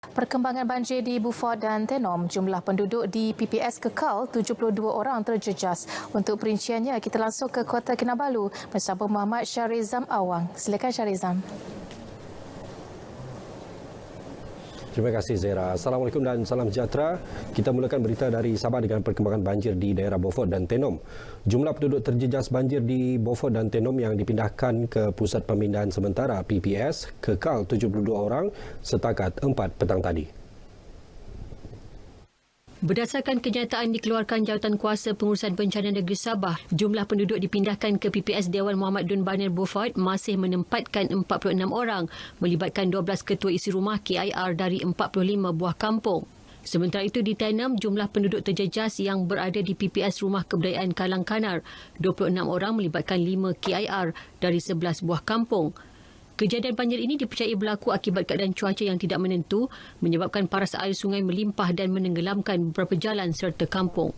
Perkembangan banjir di Beaufort dan Tenom, jumlah penduduk di PPS kekal 72 orang terjejas. Untuk perinciannya, kita langsung ke Kota Kinabalu bersama Muhammad Syarizam Awang. Silakan Syarizam. Terima kasih Zera. Assalamualaikum dan salam sejahtera. Kita mulakan berita dari Sabah dengan perkembangan banjir di daerah Beaufort dan Tenom. Jumlah penduduk terjejas banjir di Beaufort dan Tenom yang dipindahkan ke Pusat Pemindahan Sementara PPS kekal 72 orang setakat 4 petang tadi. Berdasarkan kenyataan dikeluarkan Jawatankuasa Pengurusan Bencana Negeri Sabah, jumlah penduduk dipindahkan ke PPS Dewan Muhammad Dun Banner Beaufort masih menempatkan 46 orang, melibatkan 12 ketua isi rumah KIR dari 45 buah kampung. Sementara itu di Tenom, jumlah penduduk terjejas yang berada di PPS Rumah Kebudayaan Kalang Kanar, 26 orang melibatkan 5 KIR dari 11 buah kampung. Kejadian banjir ini dipercayai berlaku akibat keadaan cuaca yang tidak menentu, menyebabkan paras air sungai melimpah dan menenggelamkan beberapa jalan serta kampung.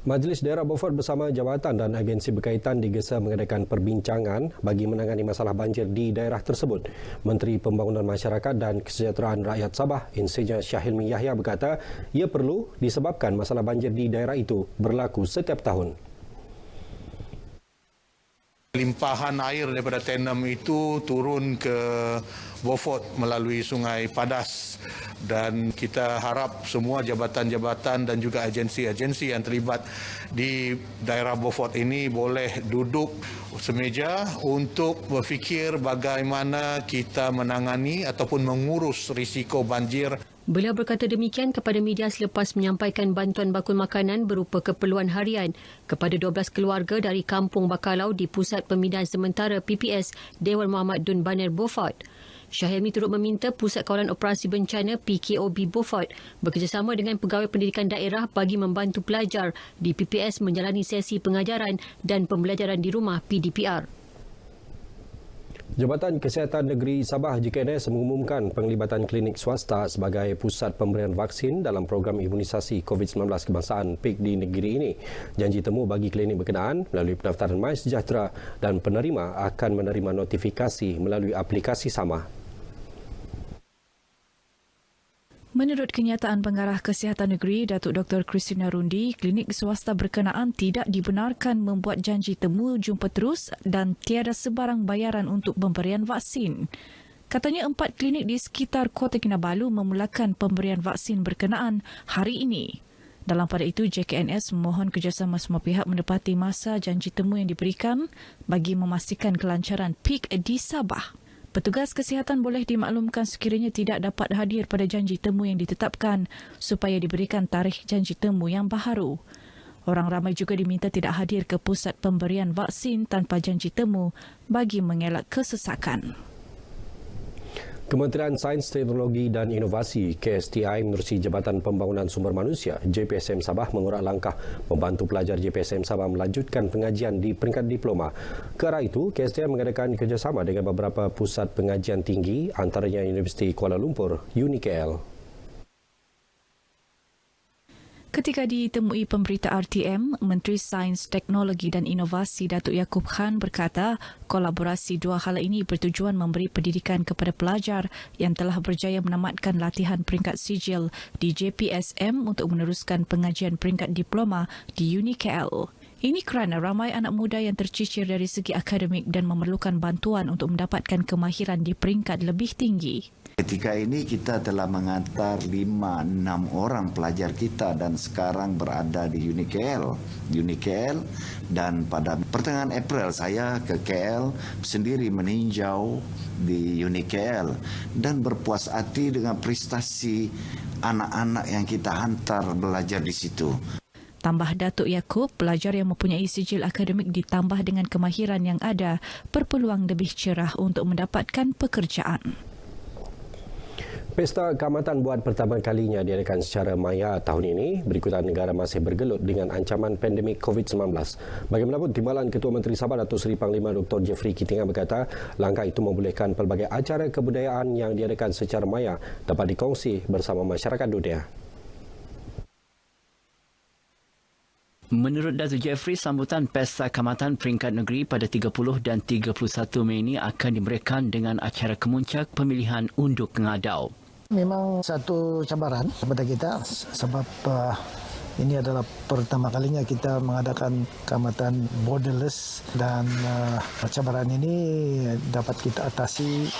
Majlis Daerah Beaufort bersama jawatan dan agensi berkaitan digesa mengadakan perbincangan bagi menangani masalah banjir di daerah tersebut. Menteri Pembangunan Masyarakat dan Kesejahteraan Rakyat Sabah, Insinyur Syahilmi Yahya berkata, ia perlu disebabkan masalah banjir di daerah itu berlaku setiap tahun. Limpahan air daripada Tenom itu turun ke Beaufort melalui Sungai Padas, dan kita harap semua jabatan-jabatan dan juga agensi-agensi yang terlibat di daerah Beaufort ini boleh duduk semeja untuk berfikir bagaimana kita menangani ataupun mengurus risiko banjir. Beliau berkata demikian kepada media selepas menyampaikan bantuan bakul makanan berupa keperluan harian kepada 12 keluarga dari Kampung Bakalau di Pusat Pemindahan Sementara PPS Dewan Muhammad Dun Banner Beaufort. Syahilmi turut meminta Pusat Kawalan Operasi Bencana PKOB Beaufort bekerjasama dengan pegawai pendidikan daerah bagi membantu pelajar di PPS menjalani sesi pengajaran dan pembelajaran di rumah PDPR. Jabatan Kesihatan Negeri Sabah JKNS mengumumkan penglibatan klinik swasta sebagai pusat pemberian vaksin dalam program imunisasi COVID-19 kebangsaan PIK di negeri ini. Janji temu bagi klinik berkenaan melalui pendaftaran MySejahtera dan penerima akan menerima notifikasi melalui aplikasi sama. Menurut kenyataan Pengarah Kesihatan Negeri, Datuk Dr. Christina Rundi, klinik swasta berkenaan tidak dibenarkan membuat janji temu jumpa terus dan tiada sebarang bayaran untuk pemberian vaksin. Katanya 4 klinik di sekitar Kota Kinabalu memulakan pemberian vaksin berkenaan hari ini. Dalam pada itu, JKNS memohon kerjasama semua pihak menepati masa janji temu yang diberikan bagi memastikan kelancaran PIK di Sabah. Petugas kesihatan boleh dimaklumkan sekiranya tidak dapat hadir pada janji temu yang ditetapkan supaya diberikan tarikh janji temu yang baharu. Orang ramai juga diminta tidak hadir ke pusat pemberian vaksin tanpa janji temu bagi mengelak kesesakan. Kementerian Sains, Teknologi dan Inovasi KSTI menerusi Jabatan Pembangunan Sumber Manusia JPSM Sabah mengurak langkah membantu pelajar JPSM Sabah melanjutkan pengajian di peringkat diploma. Ke arah itu, KSTI mengadakan kerjasama dengan beberapa pusat pengajian tinggi antaranya Universiti Kuala Lumpur, UniKL. Ketika ditemui pemberita RTM, Menteri Sains, Teknologi dan Inovasi Datuk Yaakob Khan berkata kolaborasi dua hala ini bertujuan memberi pendidikan kepada pelajar yang telah berjaya menamatkan latihan peringkat sijil di JPSM untuk meneruskan pengajian peringkat diploma di UniKL. Ini kerana ramai anak muda yang tercicir dari segi akademik dan memerlukan bantuan untuk mendapatkan kemahiran di peringkat lebih tinggi. Ketika ini kita telah mengantar 5-6 orang pelajar kita dan sekarang berada di UniKL dan pada pertengahan April saya ke KL sendiri meninjau di UniKL dan berpuas hati dengan prestasi anak-anak yang kita hantar belajar di situ. Tambah Datuk Yaakob, pelajar yang mempunyai sijil akademik ditambah dengan kemahiran yang ada berpeluang lebih cerah untuk mendapatkan pekerjaan. Pesta Kaamatan buat pertama kalinya diadakan secara maya tahun ini. Berikutan negara masih bergelut dengan ancaman pandemik COVID-19. Bagaimanapun, Timbalan Ketua Menteri Sabah Datuk Seri Panglima Dr. Jeffrey Kitinga berkata langkah itu membolehkan pelbagai acara kebudayaan yang diadakan secara maya dapat dikongsi bersama masyarakat dunia. Menurut Datuk Jeffrey, sambutan Pesta Kaamatan Peringkat Negeri pada 30 dan 31 Mei ini akan diberikan dengan acara kemuncak pemilihan unduh pengadau. Memang satu cabaran kepada kita sebab ini adalah pertama kalinya kita mengadakan kamatan borderless dan cabaran ini dapat kita atasi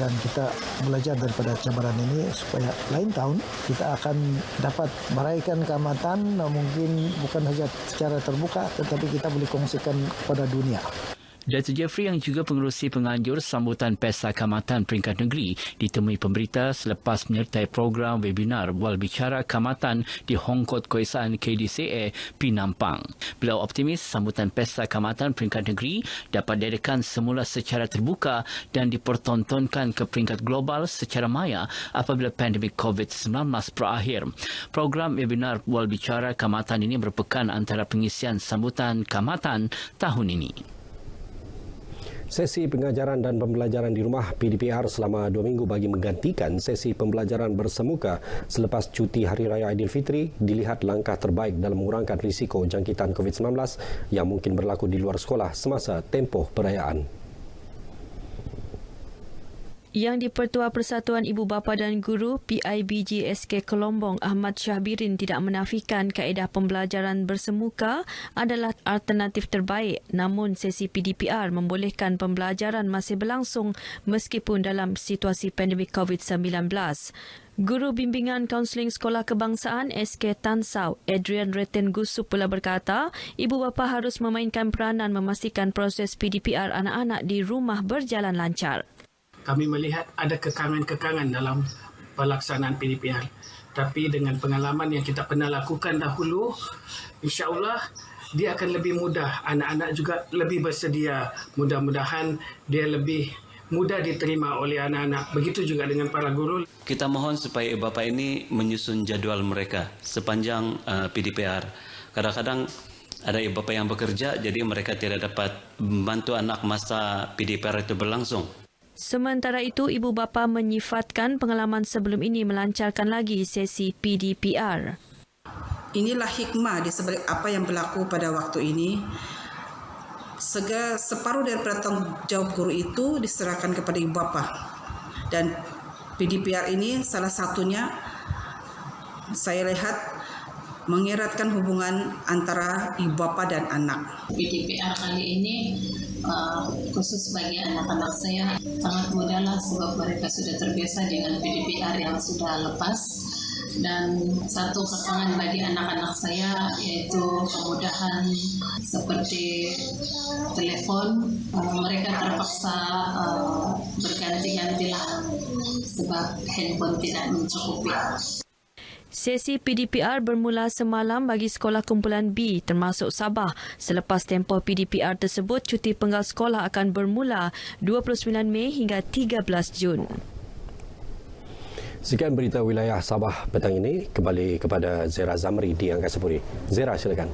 dan kita belajar daripada cabaran ini supaya lain tahun kita akan dapat meraihkan kamatan mungkin bukan saja secara terbuka tetapi kita boleh kongsikan kepada dunia. Datuk Jeffrey yang juga pengerusi penganjur sambutan Pesta Kamatan Peringkat Negeri ditemui pemberita selepas menyertai program webinar Wal Bicara Kamatan di Hongkot Keesaan KDCA Penampang. Beliau optimis sambutan Pesta Kamatan Peringkat Negeri dapat diadakan semula secara terbuka dan dipertontonkan ke peringkat global secara maya apabila pandemik COVID-19 berakhir. Program webinar Wal Bicara Kamatan ini merupakan antara pengisian sambutan kamatan tahun ini. Sesi pengajaran dan pembelajaran di rumah PDPR selama 2 minggu bagi menggantikan sesi pembelajaran bersemuka selepas cuti Hari Raya Aidilfitri dilihat langkah terbaik dalam mengurangkan risiko jangkitan COVID-19 yang mungkin berlaku di luar sekolah semasa tempoh perayaan. Yang di-Pertua Persatuan Ibu Bapa dan Guru PIBG SK Kelombong Ahmad Syahbirin tidak menafikan kaedah pembelajaran bersemuka adalah alternatif terbaik, namun sesi PDPR membolehkan pembelajaran masih berlangsung meskipun dalam situasi pandemik COVID-19. Guru Bimbingan Kaunseling Sekolah Kebangsaan SK Tansau, Adrian Reten Gusup pula berkata, ibu bapa harus memainkan peranan memastikan proses PDPR anak-anak di rumah berjalan lancar. Kami melihat ada kekangan-kekangan dalam pelaksanaan PDPR. Tapi dengan pengalaman yang kita pernah lakukan dahulu, insya-Allah dia akan lebih mudah. Anak-anak juga lebih bersedia. Mudah-mudahan dia lebih mudah diterima oleh anak-anak. Begitu juga dengan para guru. Kita mohon supaya ibu bapa ini menyusun jadual mereka sepanjang PDPR. Kadang-kadang ada ibu bapa yang bekerja, jadi mereka tidak dapat membantu anak masa PDPR itu berlangsung. Sementara itu, ibu bapa menyifatkan pengalaman sebelum ini melancarkan lagi sesi PDPR. Inilah hikmah di sebalik apa yang berlaku pada waktu ini. Separuh daripada tanggungjawab guru itu diserahkan kepada ibu bapa. Dan PDPR ini salah satunya saya lihat mengeratkan hubungan antara ibu bapa dan anak. PDPR kali ini khusus bagi anak-anak saya sangat mudahlah sebab mereka sudah terbiasa dengan PDPR yang sudah lepas. Dan satu kekangan bagi anak-anak saya yaitu kemudahan seperti telepon. Mereka terpaksa berganti-gantilah sebab handphone tidak mencukupi. Sesi PDPR bermula semalam bagi sekolah kumpulan B termasuk Sabah. Selepas tempoh PDPR tersebut, cuti penggal sekolah akan bermula 29 Mei hingga 13 Jun. Sekian berita wilayah Sabah petang ini. Kembali kepada Zera Zamri di Angkasa Puri. Zera, silakan.